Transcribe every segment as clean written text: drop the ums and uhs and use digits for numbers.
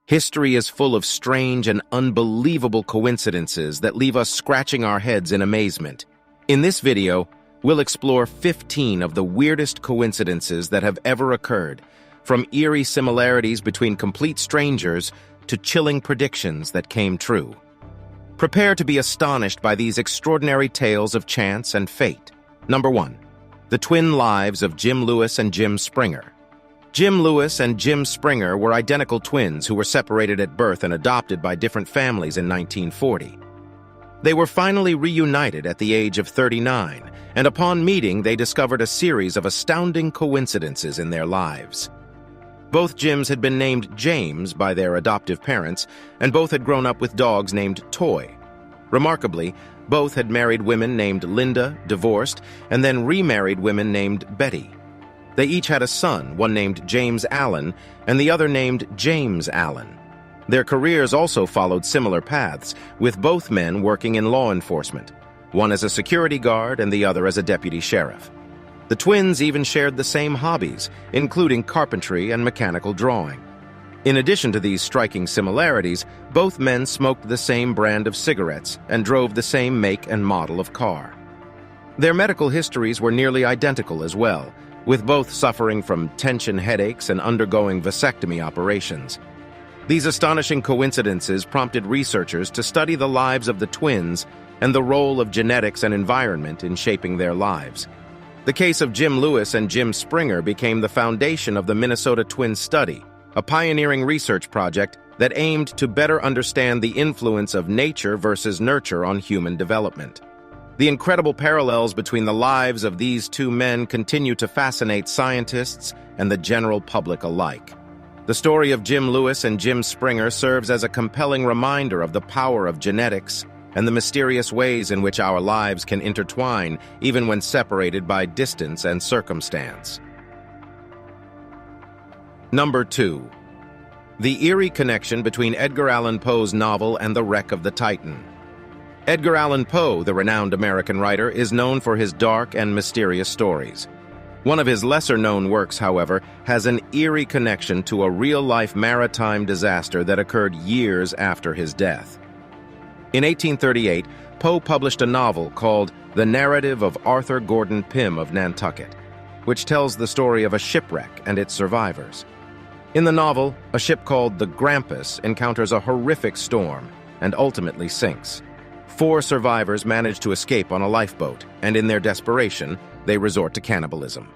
History is full of strange and unbelievable coincidences that leave us scratching our heads in amazement. In this video, we'll explore 15 of the weirdest coincidences that have ever occurred, from eerie similarities between complete strangers to chilling predictions that came true. Prepare to be astonished by these extraordinary tales of chance and fate. Number 1. The twin lives of Jim Lewis and Jim Springer. Jim Lewis and Jim Springer were identical twins who were separated at birth and adopted by different families in 1940. They were finally reunited at the age of 39, and upon meeting, they discovered a series of astounding coincidences in their lives. Both Jims had been named James by their adoptive parents, and both had grown up with dogs named Toy. Remarkably, both had married women named Linda, divorced, and then remarried women named Betty. They each had a son, one named James Allen, and the other named James Allen. Their careers also followed similar paths, with both men working in law enforcement, one as a security guard and the other as a deputy sheriff. The twins even shared the same hobbies, including carpentry and mechanical drawing. In addition to these striking similarities, both men smoked the same brand of cigarettes and drove the same make and model of car. Their medical histories were nearly identical as well, with both suffering from tension headaches and undergoing vasectomy operations. These astonishing coincidences prompted researchers to study the lives of the twins and the role of genetics and environment in shaping their lives. The case of Jim Lewis and Jim Springer became the foundation of the Minnesota Twins Study, a pioneering research project that aimed to better understand the influence of nature versus nurture on human development. The incredible parallels between the lives of these two men continue to fascinate scientists and the general public alike. The story of Jim Lewis and Jim Springer serves as a compelling reminder of the power of genetics and the mysterious ways in which our lives can intertwine even when separated by distance and circumstance. Number 2. The eerie connection between Edgar Allan Poe's novel and the wreck of the Titan. Edgar Allan Poe, the renowned American writer, is known for his dark and mysterious stories. One of his lesser-known works, however, has an eerie connection to a real-life maritime disaster that occurred years after his death. In 1838, Poe published a novel called The Narrative of Arthur Gordon Pym of Nantucket, which tells the story of a shipwreck and its survivors. In the novel, a ship called the Grampus encounters a horrific storm and ultimately sinks. 4 survivors manage to escape on a lifeboat, and in their desperation, they resort to cannibalism.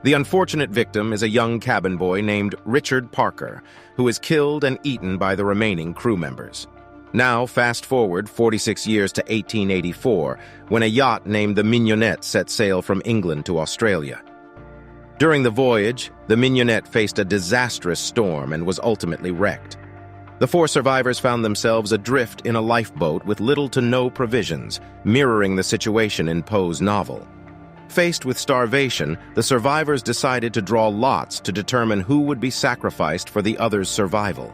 The unfortunate victim is a young cabin boy named Richard Parker, who is killed and eaten by the remaining crew members. Now, fast forward 46 years to 1884, when a yacht named the Mignonette set sail from England to Australia. During the voyage, the Mignonette faced a disastrous storm and was ultimately wrecked. The 4 survivors found themselves adrift in a lifeboat with little to no provisions, mirroring the situation in Poe's novel. Faced with starvation, the survivors decided to draw lots to determine who would be sacrificed for the others' survival.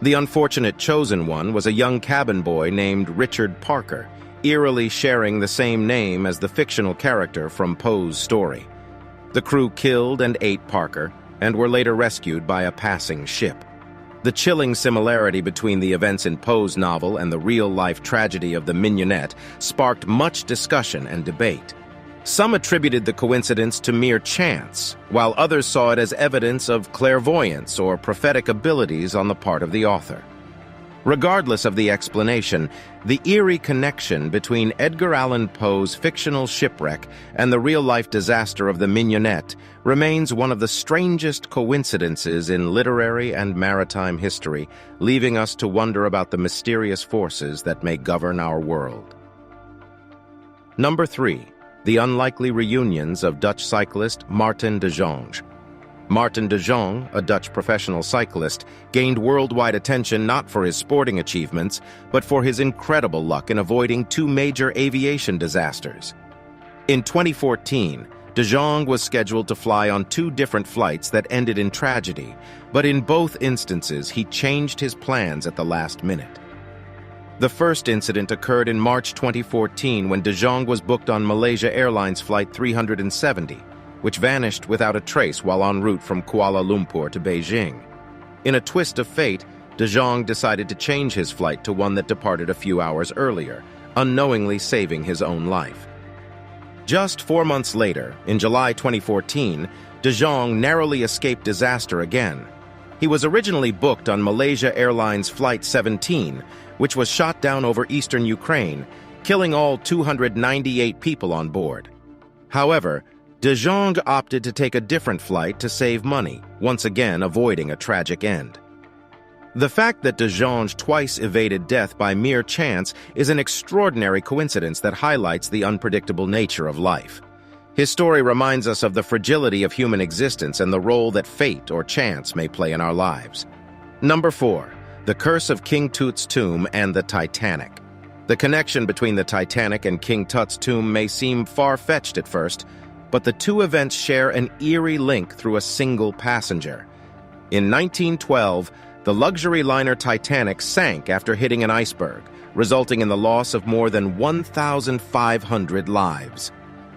The unfortunate chosen one was a young cabin boy named Richard Parker, eerily sharing the same name as the fictional character from Poe's story. The crew killed and ate Parker, and were later rescued by a passing ship. The chilling similarity between the events in Poe's novel and the real-life tragedy of the Mignonette sparked much discussion and debate. Some attributed the coincidence to mere chance, while others saw it as evidence of clairvoyance or prophetic abilities on the part of the author. Regardless of the explanation, the eerie connection between Edgar Allan Poe's fictional shipwreck and the real-life disaster of the Mignonette remains one of the strangest coincidences in literary and maritime history, leaving us to wonder about the mysterious forces that may govern our world. Number 3. The unlikely reunions of Dutch cyclist Maarten de Jonge. Maarten de Jonge, a Dutch professional cyclist, gained worldwide attention not for his sporting achievements, but for his incredible luck in avoiding 2 major aviation disasters. In 2014, de Jonge was scheduled to fly on 2 different flights that ended in tragedy, but in both instances he changed his plans at the last minute. The first incident occurred in March 2014 when de Jonge was booked on Malaysia Airlines Flight 370, which vanished without a trace while en route from Kuala Lumpur to Beijing. In a twist of fate, De Jong decided to change his flight to one that departed a few hours earlier, unknowingly saving his own life. Just 4 months later, in July 2014, De Jong narrowly escaped disaster again. He was originally booked on Malaysia Airlines Flight 17, which was shot down over eastern Ukraine, killing all 298 people on board. However, De Jong opted to take a different flight to save money, once again avoiding a tragic end. The fact that De Jong twice evaded death by mere chance is an extraordinary coincidence that highlights the unpredictable nature of life. His story reminds us of the fragility of human existence and the role that fate or chance may play in our lives. Number 4. The Curse of King Tut's Tomb and the Titanic. The connection between the Titanic and King Tut's tomb may seem far-fetched at first, but the two events share an eerie link through a single passenger. In 1912, the luxury liner Titanic sank after hitting an iceberg, resulting in the loss of more than 1,500 lives.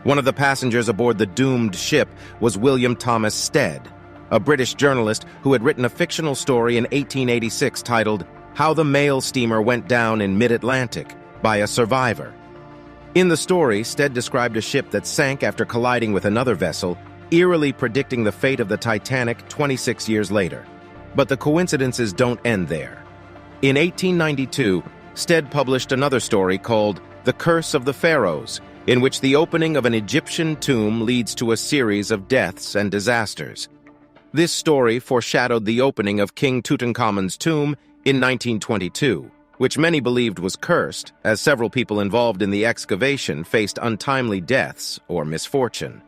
One of the passengers aboard the doomed ship was William Thomas Stead, a British journalist who had written a fictional story in 1886 titled How the Mail Steamer Went Down in Mid-Atlantic by a Survivor. In the story, Stead described a ship that sank after colliding with another vessel, eerily predicting the fate of the Titanic 26 years later. But the coincidences don't end there. In 1892, Stead published another story called The Curse of the Pharaohs, in which the opening of an Egyptian tomb leads to a series of deaths and disasters. This story foreshadowed the opening of King Tutankhamun's tomb in 1922, which many believed was cursed, as several people involved in the excavation faced untimely deaths or misfortune.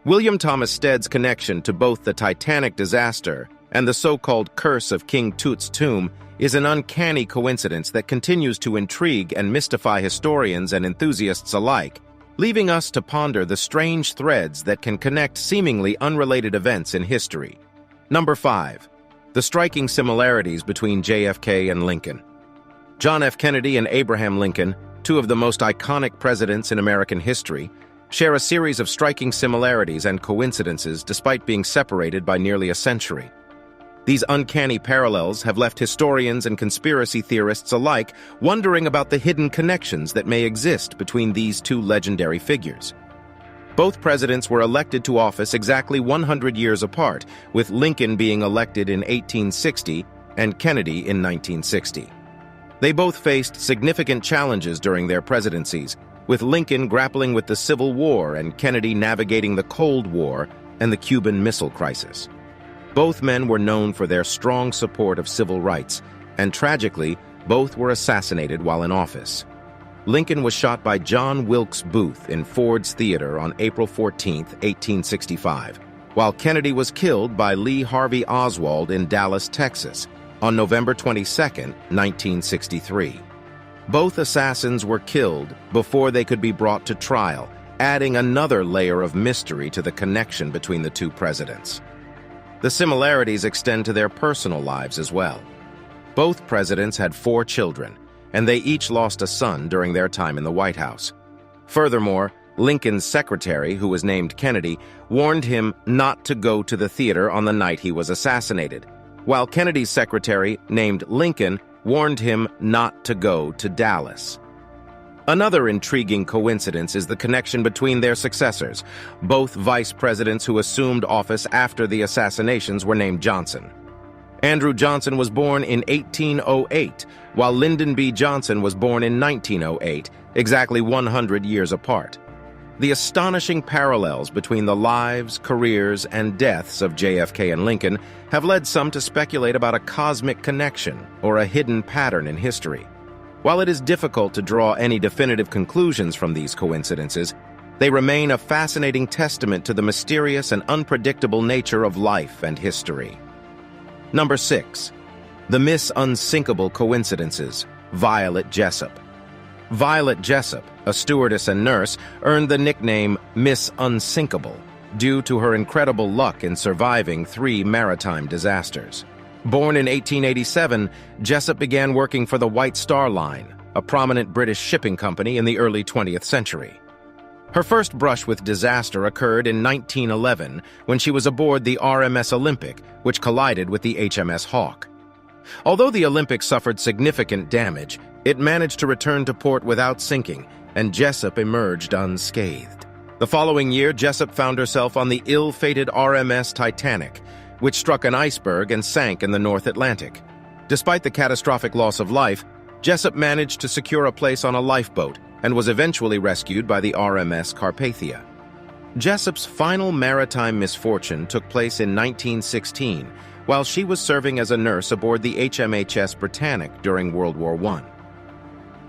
William Thomas Stead's connection to both the Titanic disaster and the so-called Curse of King Tut's Tomb is an uncanny coincidence that continues to intrigue and mystify historians and enthusiasts alike, leaving us to ponder the strange threads that can connect seemingly unrelated events in history. Number 5. The striking similarities between JFK and Lincoln. John F. Kennedy and Abraham Lincoln, two of the most iconic presidents in American history, share a series of striking similarities and coincidences despite being separated by nearly a century. These uncanny parallels have left historians and conspiracy theorists alike wondering about the hidden connections that may exist between these two legendary figures. Both presidents were elected to office exactly 100 years apart, with Lincoln being elected in 1860 and Kennedy in 1960. They both faced significant challenges during their presidencies, with Lincoln grappling with the Civil War and Kennedy navigating the Cold War and the Cuban Missile Crisis. Both men were known for their strong support of civil rights, and tragically, both were assassinated while in office. Lincoln was shot by John Wilkes Booth in Ford's Theater on April 14, 1865, while Kennedy was killed by Lee Harvey Oswald in Dallas, Texas, on November 22, 1963. Both assassins were killed before they could be brought to trial, adding another layer of mystery to the connection between the two presidents. The similarities extend to their personal lives as well. Both presidents had 4 children, and they each lost a son during their time in the White House. Furthermore, Lincoln's secretary, who was named Kennedy, warned him not to go to the theater on the night he was assassinated, while Kennedy's secretary, named Lincoln, warned him not to go to Dallas. Another intriguing coincidence is the connection between their successors. Both vice presidents who assumed office after the assassinations were named Johnson. Andrew Johnson was born in 1808, while Lyndon B. Johnson was born in 1908, exactly 100 years apart. The astonishing parallels between the lives, careers, and deaths of JFK and Lincoln have led some to speculate about a cosmic connection or a hidden pattern in history. While it is difficult to draw any definitive conclusions from these coincidences, they remain a fascinating testament to the mysterious and unpredictable nature of life and history. Number 6. The Miss Unsinkable Coincidences, Violet Jessup. Violet Jessup, a stewardess and nurse, earned the nickname Miss Unsinkable due to her incredible luck in surviving 3 maritime disasters. Born in 1887, Jessup began working for the White Star Line, a prominent British shipping company in the early 20th century. Her first brush with disaster occurred in 1911 when she was aboard the RMS Olympic, which collided with the HMS Hawke. Although the Olympic suffered significant damage, it managed to return to port without sinking, and Jessup emerged unscathed. The following year, Jessup found herself on the ill-fated RMS Titanic, which struck an iceberg and sank in the North Atlantic. Despite the catastrophic loss of life, Jessup managed to secure a place on a lifeboat and was eventually rescued by the RMS Carpathia. Jessup's final maritime misfortune took place in 1916, while she was serving as a nurse aboard the HMHS Britannic during World War I.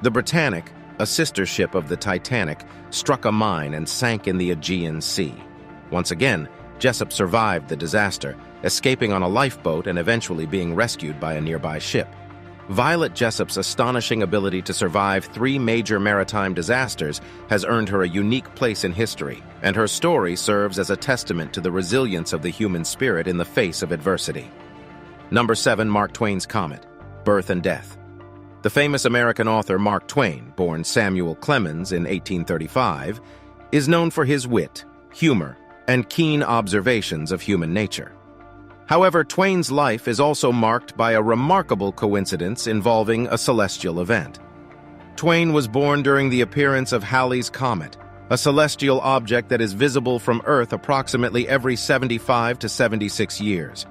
The Britannic, a sister ship of the Titanic, struck a mine and sank in the Aegean Sea. Once again, Jessup survived the disaster, escaping on a lifeboat and eventually being rescued by a nearby ship. Violet Jessup's astonishing ability to survive 3 major maritime disasters has earned her a unique place in history, and her story serves as a testament to the resilience of the human spirit in the face of adversity. Number 7. Mark Twain's Comet, Birth and Death. The famous American author Mark Twain, born Samuel Clemens in 1835, is known for his wit, humor, and keen observations of human nature. However, Twain's life is also marked by a remarkable coincidence involving a celestial event. Twain was born during the appearance of Halley's Comet, a celestial object that is visible from Earth approximately every 75 to 76 years.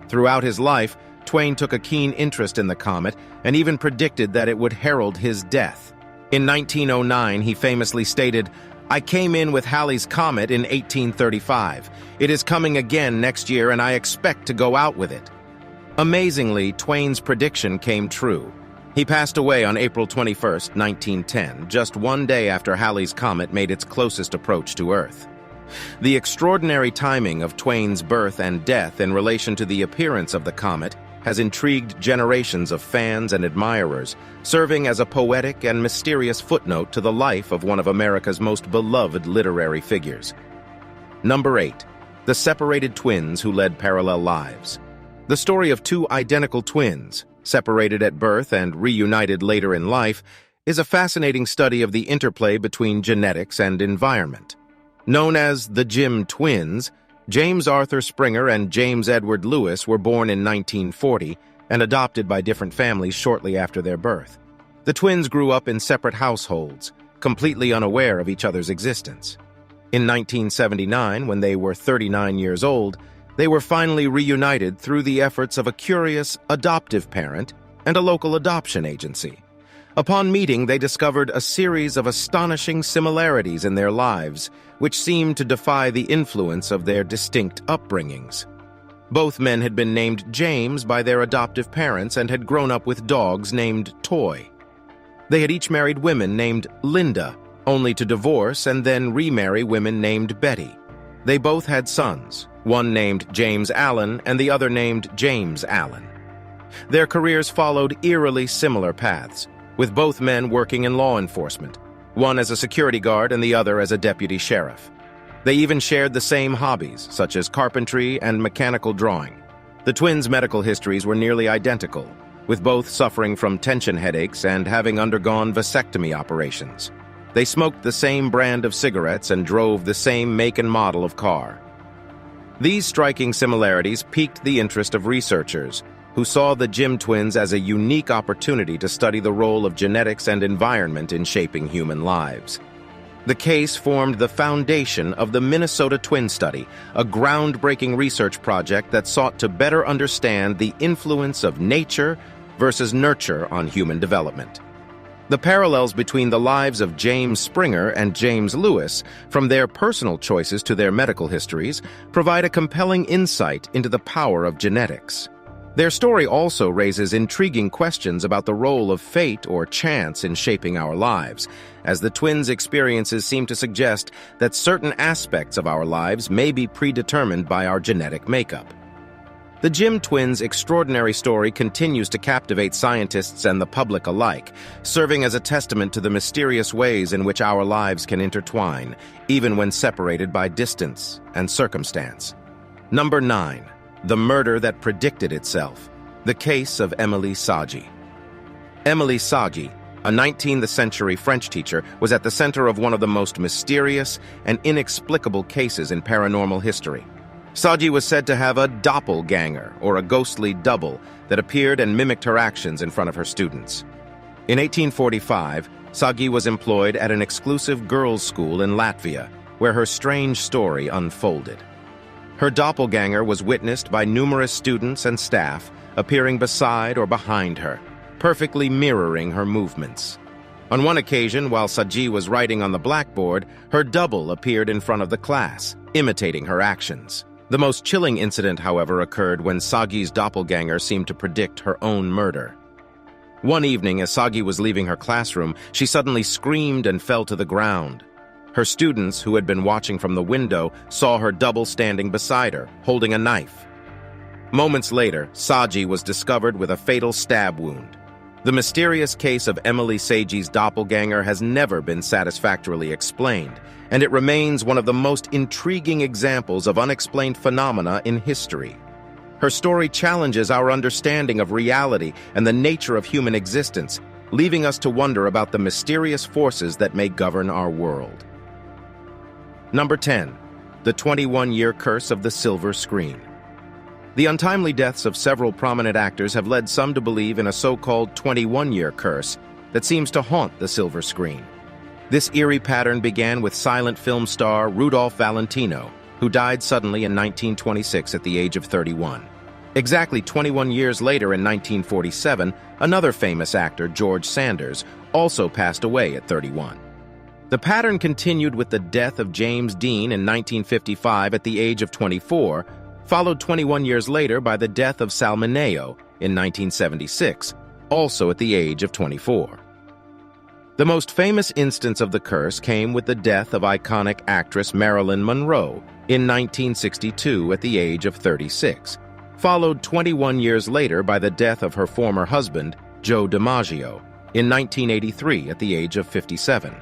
Throughout his life, Twain took a keen interest in the comet and even predicted that it would herald his death. In 1909, he famously stated, "I came in with Halley's Comet in 1835. It is coming again next year and I expect to go out with it." Amazingly, Twain's prediction came true. He passed away on April 21, 1910, just one day after Halley's Comet made its closest approach to Earth. The extraordinary timing of Twain's birth and death in relation to the appearance of the comet has intrigued generations of fans and admirers, serving as a poetic and mysterious footnote to the life of one of America's most beloved literary figures. Number 8. The separated twins who led parallel lives. The story of 2 identical twins, separated at birth and reunited later in life, is a fascinating study of the interplay between genetics and environment. Known as the Jim twins, James Arthur Springer and James Edward Lewis were born in 1940 and adopted by different families shortly after their birth. The twins grew up in separate households, completely unaware of each other's existence. In 1979, when they were 39 years old, they were finally reunited through the efforts of a curious adoptive parent and a local adoption agency. Upon meeting, they discovered a series of astonishing similarities in their lives, which seemed to defy the influence of their distinct upbringings. Both men had been named James by their adoptive parents and had grown up with dogs named Toy. They had each married women named Linda, only to divorce and then remarry women named Betty. They both had sons, one named James Allen and the other named James Allen. Their careers followed eerily similar paths, with both men working in law enforcement, one as a security guard and the other as a deputy sheriff. They even shared the same hobbies, such as carpentry and mechanical drawing. The twins' medical histories were nearly identical, with both suffering from tension headaches and having undergone vasectomy operations. They smoked the same brand of cigarettes and drove the same make and model of car. These striking similarities piqued the interest of researchers, who saw the Jim twins as a unique opportunity to study the role of genetics and environment in shaping human lives. The case formed the foundation of the Minnesota Twin Study, a groundbreaking research project that sought to better understand the influence of nature versus nurture on human development. The parallels between the lives of James Springer and James Lewis, from their personal choices to their medical histories, provide a compelling insight into the power of genetics. Their story also raises intriguing questions about the role of fate or chance in shaping our lives, as the twins' experiences seem to suggest that certain aspects of our lives may be predetermined by our genetic makeup. The Jim twins' extraordinary story continues to captivate scientists and the public alike, serving as a testament to the mysterious ways in which our lives can intertwine, even when separated by distance and circumstance. Number 9. The murder that predicted itself. The case of Émilie Sagy. Émilie Sagy, a 19th century French teacher, was at the center of one of the most mysterious and inexplicable cases in paranormal history. Saji was said to have a doppelganger, or a ghostly double, that appeared and mimicked her actions in front of her students. In 1845, Sagi was employed at an exclusive girls' school in Latvia, where her strange story unfolded. Her doppelganger was witnessed by numerous students and staff, appearing beside or behind her, perfectly mirroring her movements. On one occasion, while Saji was writing on the blackboard, her double appeared in front of the class, imitating her actions. The most chilling incident, however, occurred when Sagi's doppelganger seemed to predict her own murder. One evening, as Sagi was leaving her classroom, she suddenly screamed and fell to the ground. Her students, who had been watching from the window, saw her double standing beside her, holding a knife. Moments later, Saji was discovered with a fatal stab wound. The mysterious case of Emily Sagi's doppelganger has never been satisfactorily explained, and it remains one of the most intriguing examples of unexplained phenomena in history. Her story challenges our understanding of reality and the nature of human existence, leaving us to wonder about the mysterious forces that may govern our world. Number 10. The 21-year curse of the silver screen. The untimely deaths of several prominent actors have led some to believe in a so-called 21-year curse that seems to haunt the silver screen. This eerie pattern began with silent film star Rudolph Valentino, who died suddenly in 1926 at the age of 31. Exactly 21 years later, in 1947, another famous actor, George Sanders, also passed away at 31. The pattern continued with the death of James Dean in 1955 at the age of 24, followed 21 years later by the death of Sal Mineo in 1976, also at the age of 24. The most famous instance of the curse came with the death of iconic actress Marilyn Monroe in 1962 at the age of 36, followed 21 years later by the death of her former husband, Joe DiMaggio, in 1983 at the age of 57.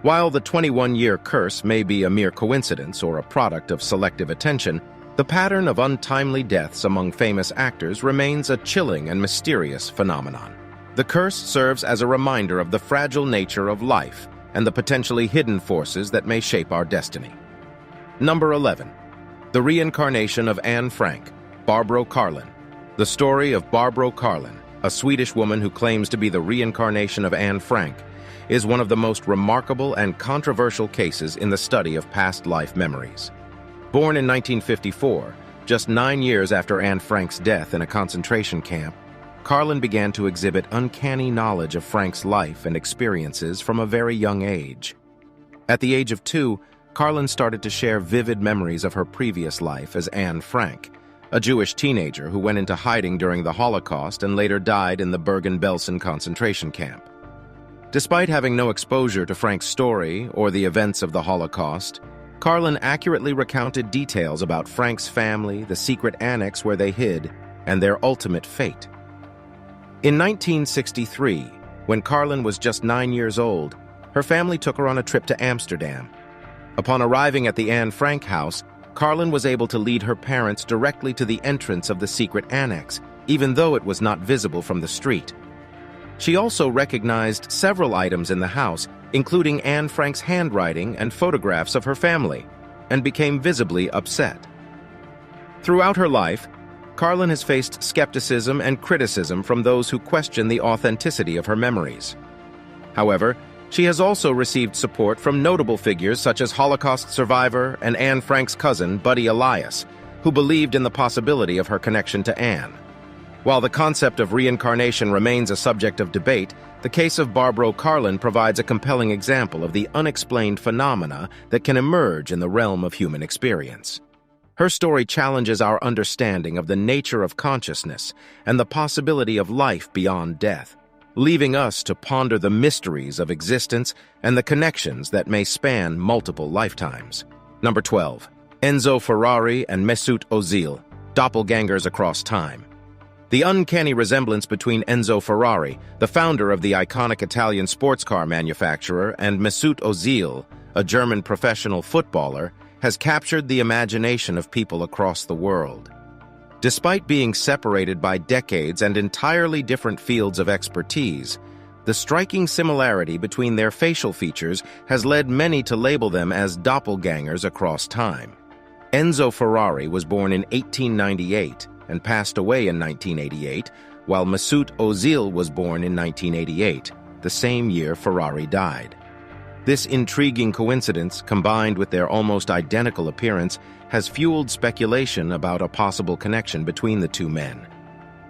While the 21-year curse may be a mere coincidence or a product of selective attention, the pattern of untimely deaths among famous actors remains a chilling and mysterious phenomenon. The curse serves as a reminder of the fragile nature of life and the potentially hidden forces that may shape our destiny. Number 11. The reincarnation of Anne Frank, Barbro Karlin. The story of Barbro Karlin, a Swedish woman who claims to be the reincarnation of Anne Frank, is one of the most remarkable and controversial cases in the study of past life memories. Born in 1954, just 9 years after Anne Frank's death in a concentration camp, Karlin began to exhibit uncanny knowledge of Frank's life and experiences from a very young age. At the age of 2, Karlin started to share vivid memories of her previous life as Anne Frank, a Jewish teenager who went into hiding during the Holocaust and later died in the Bergen-Belsen concentration camp. Despite having no exposure to Frank's story or the events of the Holocaust, Karlin accurately recounted details about Frank's family, the secret annex where they hid, and their ultimate fate. In 1963, when Karlin was just 9 years old, her family took her on a trip to Amsterdam. Upon arriving at the Anne Frank house, Karlin was able to lead her parents directly to the entrance of the secret annex, even though it was not visible from the street. She also recognized several items in the house, including Anne Frank's handwriting and photographs of her family, and became visibly upset. Throughout her life, Karlin has faced skepticism and criticism from those who question the authenticity of her memories. However, she has also received support from notable figures such as Holocaust survivor and Anne Frank's cousin, Buddy Elias, who believed in the possibility of her connection to Anne. While the concept of reincarnation remains a subject of debate, the case of Barbro Karlin provides a compelling example of the unexplained phenomena that can emerge in the realm of human experience. Her story challenges our understanding of the nature of consciousness and the possibility of life beyond death, leaving us to ponder the mysteries of existence and the connections that may span multiple lifetimes. Number 12. Enzo Ferrari and Mesut Ozil, doppelgangers across time. The uncanny resemblance between Enzo Ferrari, the founder of the iconic Italian sports car manufacturer, and Mesut Ozil, a German professional footballer, has captured the imagination of people across the world. Despite being separated by decades and entirely different fields of expertise, the striking similarity between their facial features has led many to label them as doppelgangers across time. Enzo Ferrari was born in 1898 and passed away in 1988, while Mesut Ozil was born in 1988, the same year Ferrari died. This intriguing coincidence, combined with their almost identical appearance, has fueled speculation about a possible connection between the two men.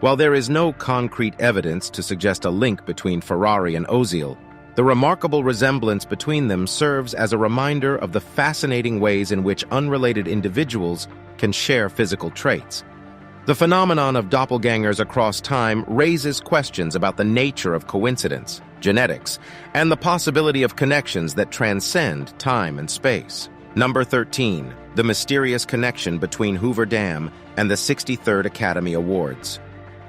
While there is no concrete evidence to suggest a link between Ferrari and Ozil, the remarkable resemblance between them serves as a reminder of the fascinating ways in which unrelated individuals can share physical traits. The phenomenon of doppelgangers across time raises questions about the nature of coincidence, genetics, and the possibility of connections that transcend time and space. Number 13. The mysterious connection between Hoover Dam and the 63rd Academy Awards.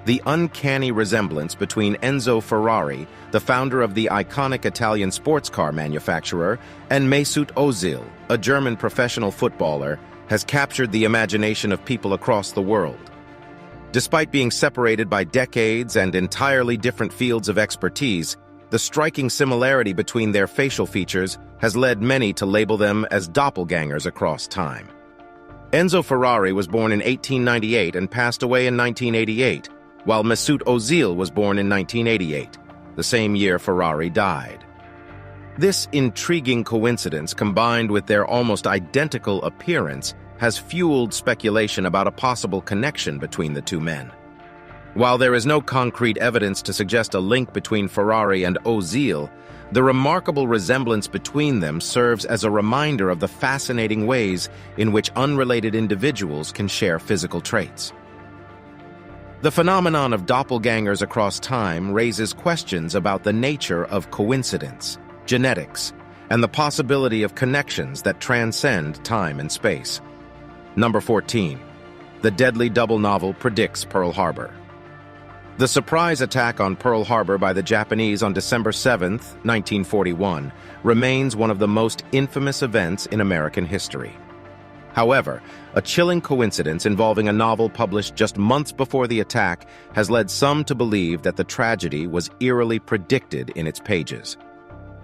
The uncanny resemblance between Enzo Ferrari, the founder of the iconic Italian sports car manufacturer, and Mesut Ozil, a German professional footballer, has captured the imagination of people across the world. Despite being separated by decades and entirely different fields of expertise, the striking similarity between their facial features has led many to label them as doppelgangers across time. Enzo Ferrari was born in 1898 and passed away in 1988, while Mesut Ozil was born in 1988, the same year Ferrari died. This intriguing coincidence, combined with their almost identical appearance, has fueled speculation about a possible connection between the two men. While there is no concrete evidence to suggest a link between Ferrari and Ozil, the remarkable resemblance between them serves as a reminder of the fascinating ways in which unrelated individuals can share physical traits. The phenomenon of doppelgangers across time raises questions about the nature of coincidence, genetics, and the possibility of connections that transcend time and space. Number 14. The deadly double novel predicts Pearl Harbor. The surprise attack on Pearl Harbor by the Japanese on December 7, 1941, remains one of the most infamous events in American history. However, a chilling coincidence involving a novel published just months before the attack has led some to believe that the tragedy was eerily predicted in its pages.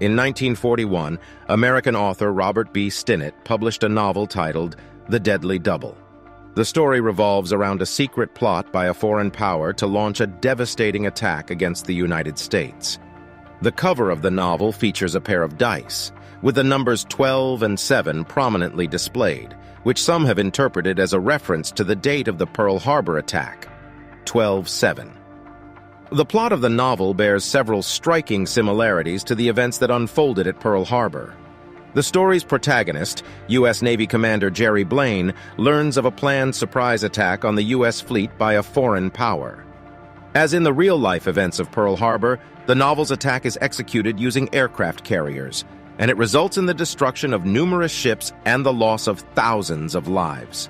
In 1941, American author Robert B. Stinnett published a novel titled The Deadly Double. The story revolves around a secret plot by a foreign power to launch a devastating attack against the United States. The cover of the novel features a pair of dice, with the numbers 12 and 7 prominently displayed, which some have interpreted as a reference to the date of the Pearl Harbor attack, 12/7. The plot of the novel bears several striking similarities to the events that unfolded at Pearl Harbor. The story's protagonist, U.S. Navy Commander Jerry Blaine, learns of a planned surprise attack on the U.S. fleet by a foreign power. As in the real-life events of Pearl Harbor, the novel's attack is executed using aircraft carriers, and it results in the destruction of numerous ships and the loss of thousands of lives.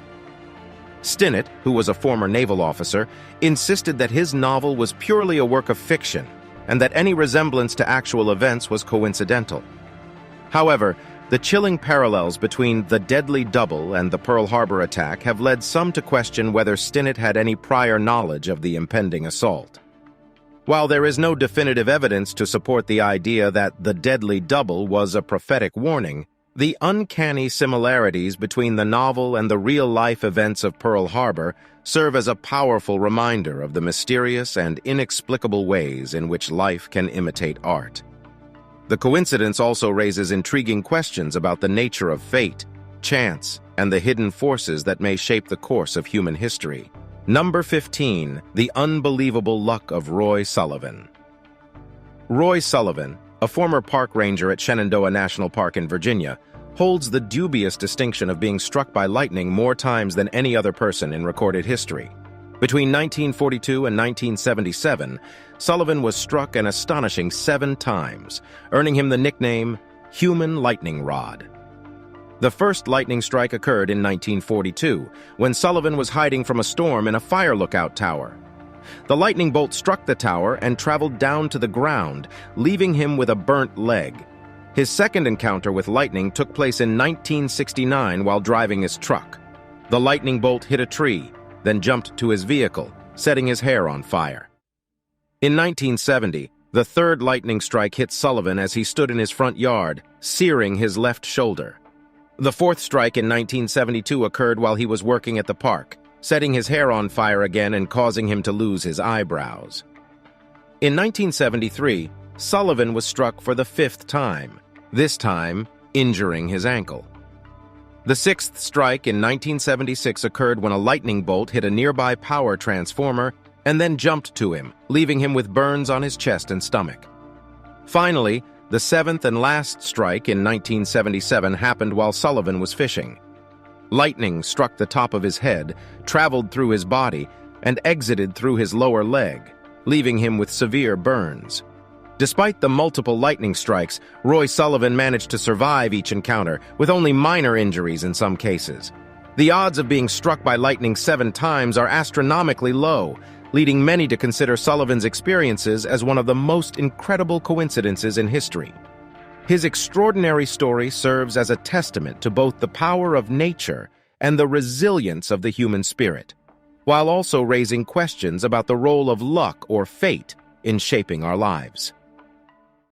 Stinnett, who was a former naval officer, insisted that his novel was purely a work of fiction and that any resemblance to actual events was coincidental. However, the chilling parallels between The Deadly Double and the Pearl Harbor attack have led some to question whether Stinnett had any prior knowledge of the impending assault. While there is no definitive evidence to support the idea that The Deadly Double was a prophetic warning, the uncanny similarities between the novel and the real-life events of Pearl Harbor serve as a powerful reminder of the mysterious and inexplicable ways in which life can imitate art. The coincidence also raises intriguing questions about the nature of fate, chance, and the hidden forces that may shape the course of human history. Number 15. The unbelievable luck of Roy Sullivan. Roy Sullivan, a former park ranger at Shenandoah National Park in Virginia, holds the dubious distinction of being struck by lightning more times than any other person in recorded history. Between 1942 and 1977, Sullivan was struck an astonishing 7 times, earning him the nickname Human Lightning Rod. The first lightning strike occurred in 1942, when Sullivan was hiding from a storm in a fire lookout tower. The lightning bolt struck the tower and traveled down to the ground, leaving him with a burnt leg. His second encounter with lightning took place in 1969 while driving his truck. The lightning bolt hit a tree, then jumped to his vehicle, setting his hair on fire. In 1970, the third lightning strike hit Sullivan as he stood in his front yard, searing his left shoulder. The fourth strike in 1972 occurred while he was working at the park, setting his hair on fire again and causing him to lose his eyebrows. In 1973, Sullivan was struck for the fifth time, this time injuring his ankle. The sixth strike in 1976 occurred when a lightning bolt hit a nearby power transformer and then jumped to him, leaving him with burns on his chest and stomach. Finally, the seventh and last strike in 1977 happened while Sullivan was fishing. Lightning struck the top of his head, traveled through his body, and exited through his lower leg, leaving him with severe burns. Despite the multiple lightning strikes, Roy Sullivan managed to survive each encounter, with only minor injuries in some cases. The odds of being struck by lightning 7 times are astronomically low, leading many to consider Sullivan's experiences as one of the most incredible coincidences in history. His extraordinary story serves as a testament to both the power of nature and the resilience of the human spirit, while also raising questions about the role of luck or fate in shaping our lives.